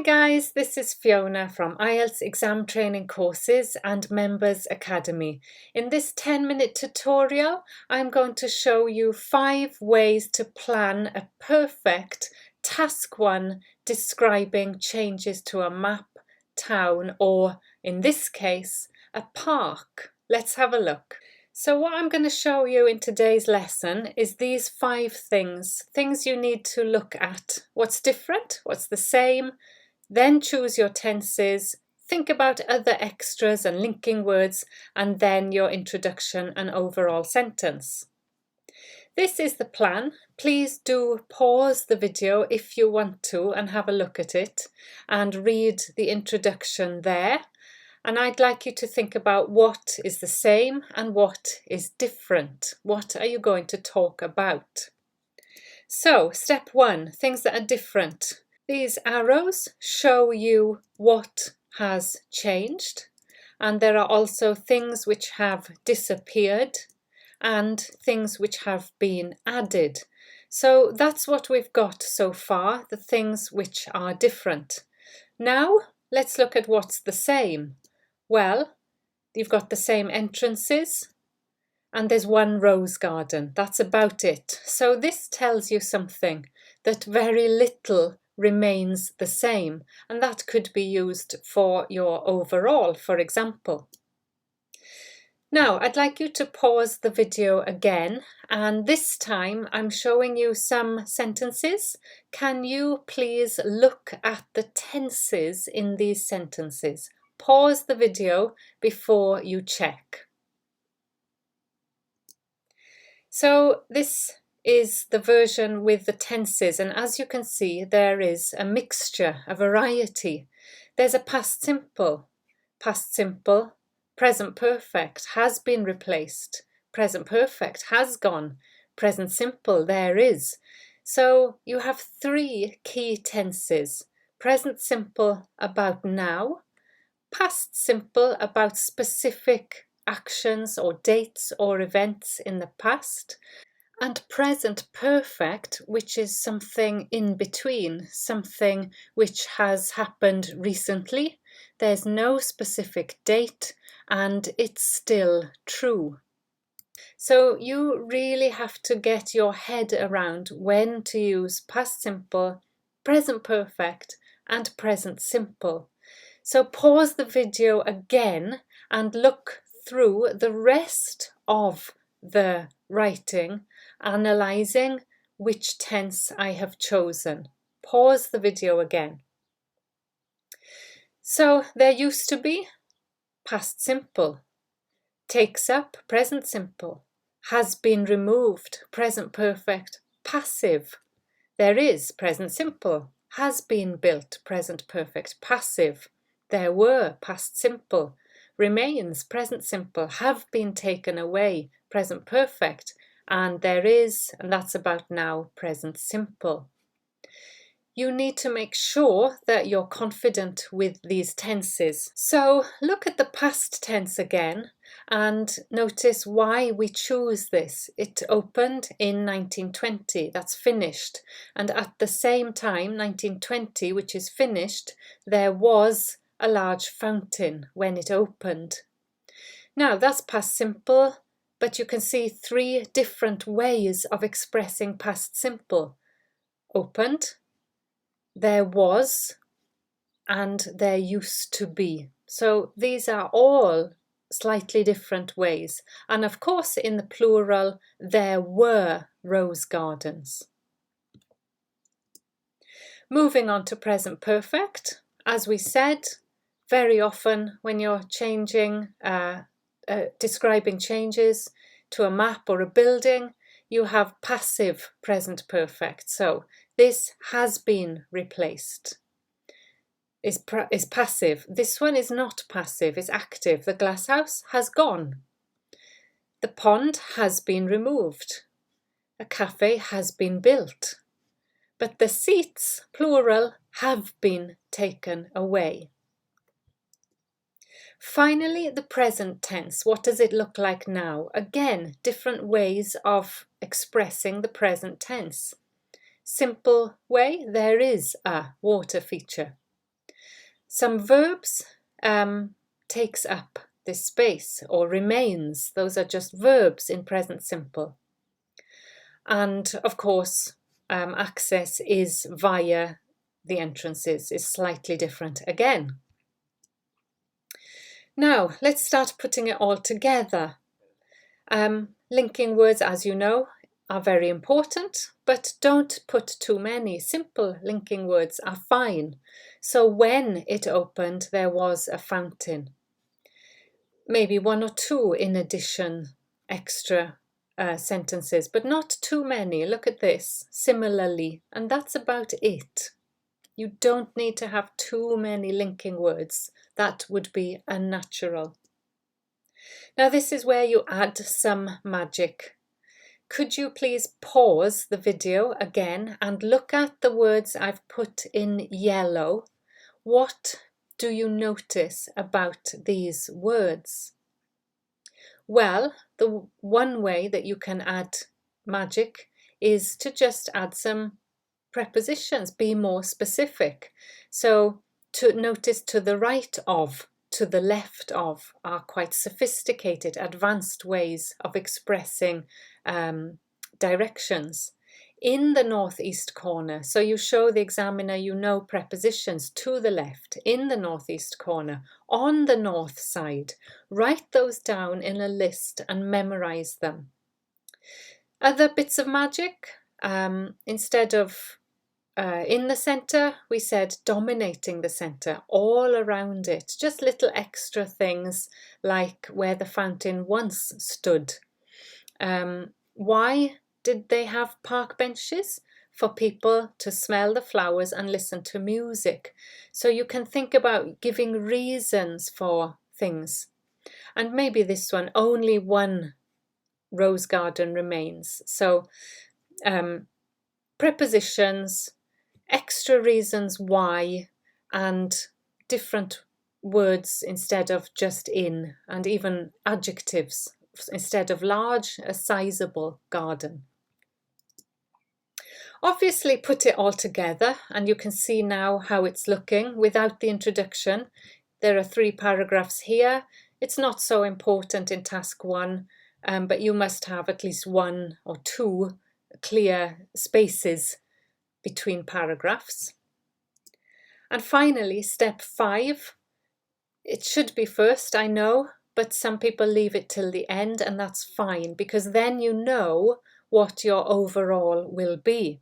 guys, this is Fiona from IELTS Exam Training Courses and Members Academy. In this 10-minute tutorial, I'm going to show you 5 ways to plan a perfect Task 1 describing changes to a map, town, or in this case, a park. Let's have a look. So what I'm going to show you in today's lesson is these 5 things you need to look at. What's different, what's the same, then choose your tenses, think about other extras and linking words, and then your introduction and overall sentence. This is the plan. Please do pause the video if you want to and have a look at it and read the introduction there. And I'd like you to think about what is the same and what is different. What are you going to talk about? So, step 1, things that are different. These arrows show you what has changed, and there are also things which have disappeared and things which have been added. So that's what we've got so far, the things which are different. Now, let's look at what's the same. Well, you've got the same entrances and there's one rose garden. That's about it. So this tells you something, that very little remains the same, and that could be used for your overall, for example. Now, I'd like you to pause the video again, and this time I'm showing you some sentences. Can you please look at the tenses in these sentences? Pause the video before you check. So this is the version with the tenses, and as you can see there is a mixture, a variety. There's a past simple, present perfect has been replaced, present perfect has gone, present simple there is. So you have 3 key tenses: present simple about now, past simple about specific actions or dates or events in the past, and present perfect, which is something in between, something which has happened recently. There's no specific date and it's still true. So you really have to get your head around when to use past simple, present perfect and present simple. So pause the video again and look through the rest of the writing, analysing which tense I have chosen. Pause the video again. So there used to be past simple, takes up present simple, has been removed present perfect passive. There is present simple, has been built present perfect passive. There were past simple, remains present simple, have been taken away present perfect, and there is, and that's about now, present simple. You need to make sure that you're confident with these tenses. So look at the past tense again and notice why we choose this. It opened in 1920, that's finished. And at the same time, 1920, which is finished, there was a large fountain when it opened. Now that's past simple, but you can see 3 different ways of expressing past simple. Opened, there was, and there used to be. So these are all slightly different ways. And of course in the plural, there were rose gardens. Moving on to present perfect, as we said, very often when you're changing, describing changes to a map or a building, you have passive present perfect. So this has been replaced, is passive. This one is not passive, it's active. The glass house has gone. The pond has been removed. A cafe has been built. But the seats, plural, have been taken away. Finally, the present tense. What does it look like now? Again, different ways of expressing the present tense. Simple way, there is a water feature. Some verbs takes up this space or remains. Those are just verbs in present simple. And of course, access is via the entrances, is slightly different again. Now, let's start putting it all together. Linking words, as you know, are very important, but don't put too many. Simple linking words are fine. So when it opened, there was a fountain. Maybe one or two in addition, extra sentences, but not too many. Look at this, similarly, and that's about it. You don't need to have too many linking words. That would be unnatural. Now this is where you add some magic. Could you please pause the video again and look at the words I've put in yellow? What do you notice about these words? Well, the one way that you can add magic is to just add some prepositions, be more specific. So to notice to the right of, to the left of are quite sophisticated, advanced ways of expressing directions. In the northeast corner, so you show the examiner you know prepositions to the left, in the northeast corner, on the north side. Write those down in a list and memorize them. Other bits of magic, instead of in the center, we said dominating the center, all around it, just little extra things like where the fountain once stood. Why did they have park benches? For people to smell the flowers and listen to music. So you can think about giving reasons for things. And maybe this one, only one rose garden remains. So prepositions, extra reasons why, and different words instead of just in, and even adjectives. Instead of large, a sizable garden. Obviously put it all together and you can see now how it's looking without the introduction. There are 3 paragraphs here. It's not so important in task 1, but you must have at least 1 or 2 clear spaces between paragraphs. And finally, step 5. It should be first, I know, but some people leave it till the end, and that's fine because then you know what your overall will be.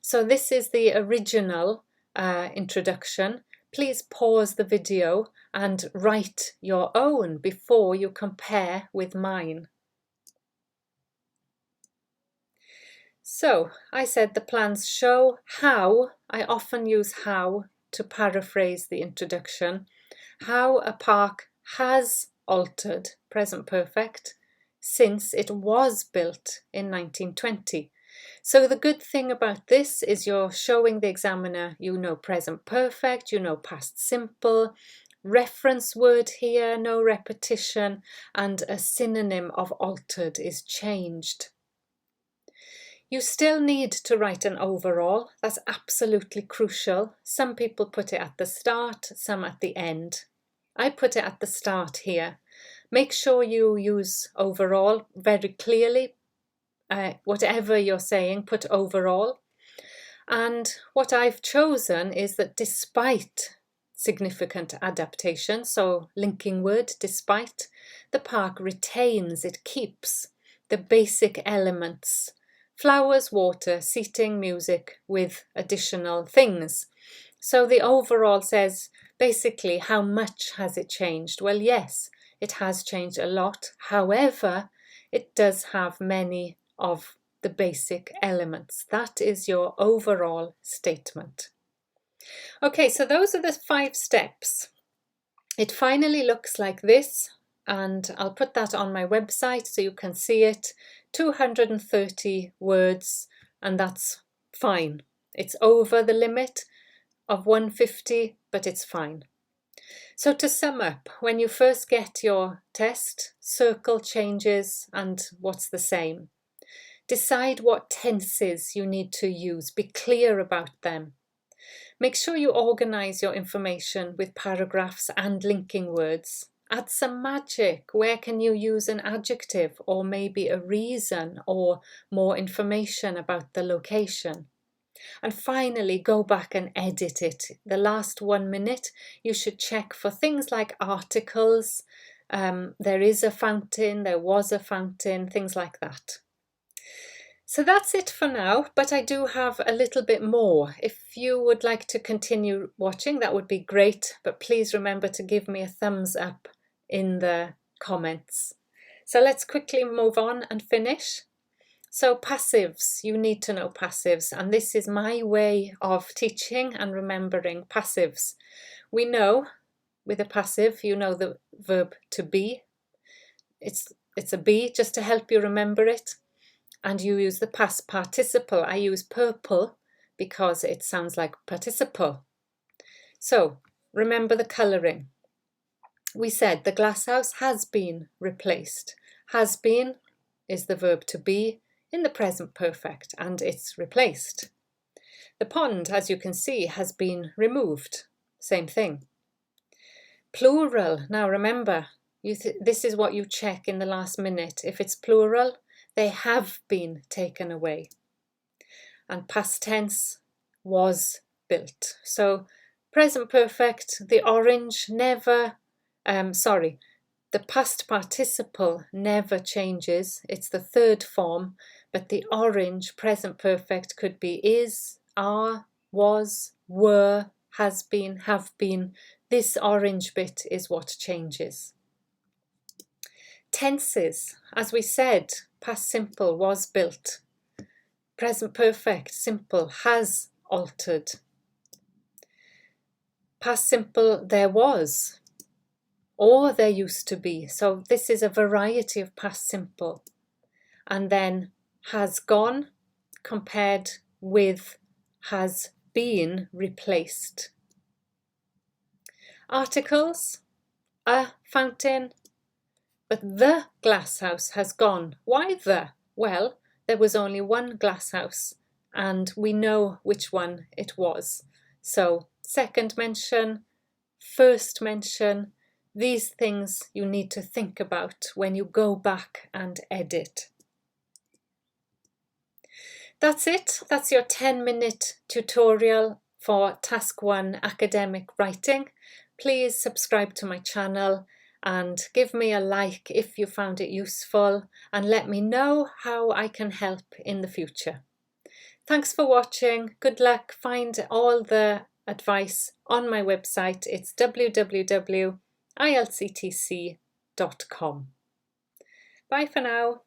So this is the original introduction. Please pause the video and write your own before you compare with mine. So I said the plans show how. I often use how to paraphrase the introduction. How a park has altered, present perfect, since it was built in 1920. So the good thing about this is you're showing the examiner you know present perfect, you know past simple, reference word here, no repetition, and a synonym of altered is changed. You still need to write an overall. That's absolutely crucial. Some people put it at the start, some at the end. I put it at the start here. Make sure you use overall very clearly. Whatever you're saying, put overall. And what I've chosen is that despite significant adaptation, so linking word despite, the park retains, it keeps the basic elements. Flowers, water, seating, music with additional things. So the overall says basically how much has it changed? Well, yes, it has changed a lot. However, it does have many of the basic elements. That is your overall statement. Okay, so those are the 5 steps. It finally looks like this, and I'll put that on my website so you can see it. 230 words, and that's fine. It's over the limit of 150, but it's fine. So to sum up, when you first get your test, circle changes and what's the same. Decide what tenses you need to use. Be clear about them. Make sure you organise your information with paragraphs and linking words. Add some magic. Where can you use an adjective or maybe a reason or more information about the location? And finally, go back and edit it. The last 1 minute, you should check for things like articles. There is a fountain, there was a fountain, things like that. So that's it for now, but I do have a little bit more. If you would like to continue watching, that would be great, but please remember to give me a thumbs up in the comments. So let's quickly move on and finish. So passives, you need to know passives, and this is my way of teaching and remembering passives. We know with a passive, you know the verb to be. It's a be, just to help you remember it. And you use the past participle. I use purple because it sounds like participle. So remember the colouring. We said the glasshouse has been replaced. Has been is the verb to be in the present perfect, and it's replaced. The pond, as you can see, has been removed. Same thing. Plural. Now remember, this is what you check in the last minute. If it's plural, they have been taken away. And past tense, was built. So present perfect, the orange never, the past participle never changes. It's the third form, but the orange present perfect could be is, are, was, were, has been, have been. This orange bit is what changes. Tenses, as we said, past simple was built. Present perfect simple has altered. Past simple there was, or there used to be. So this is a variety of past simple. And then has gone compared with has been replaced. Articles, a fountain, but the glasshouse has gone. Why the? Well, there was only one glasshouse and we know which one it was. So second mention, first mention, these things you need to think about when you go back and edit. That's it. That's your 10-minute tutorial for Task 1 Academic Writing. Please subscribe to my channel and give me a like if you found it useful, and let me know how I can help in the future. Thanks for watching. Good luck. Find all the advice on my website. It's www.ieltsetc.com. Bye for now.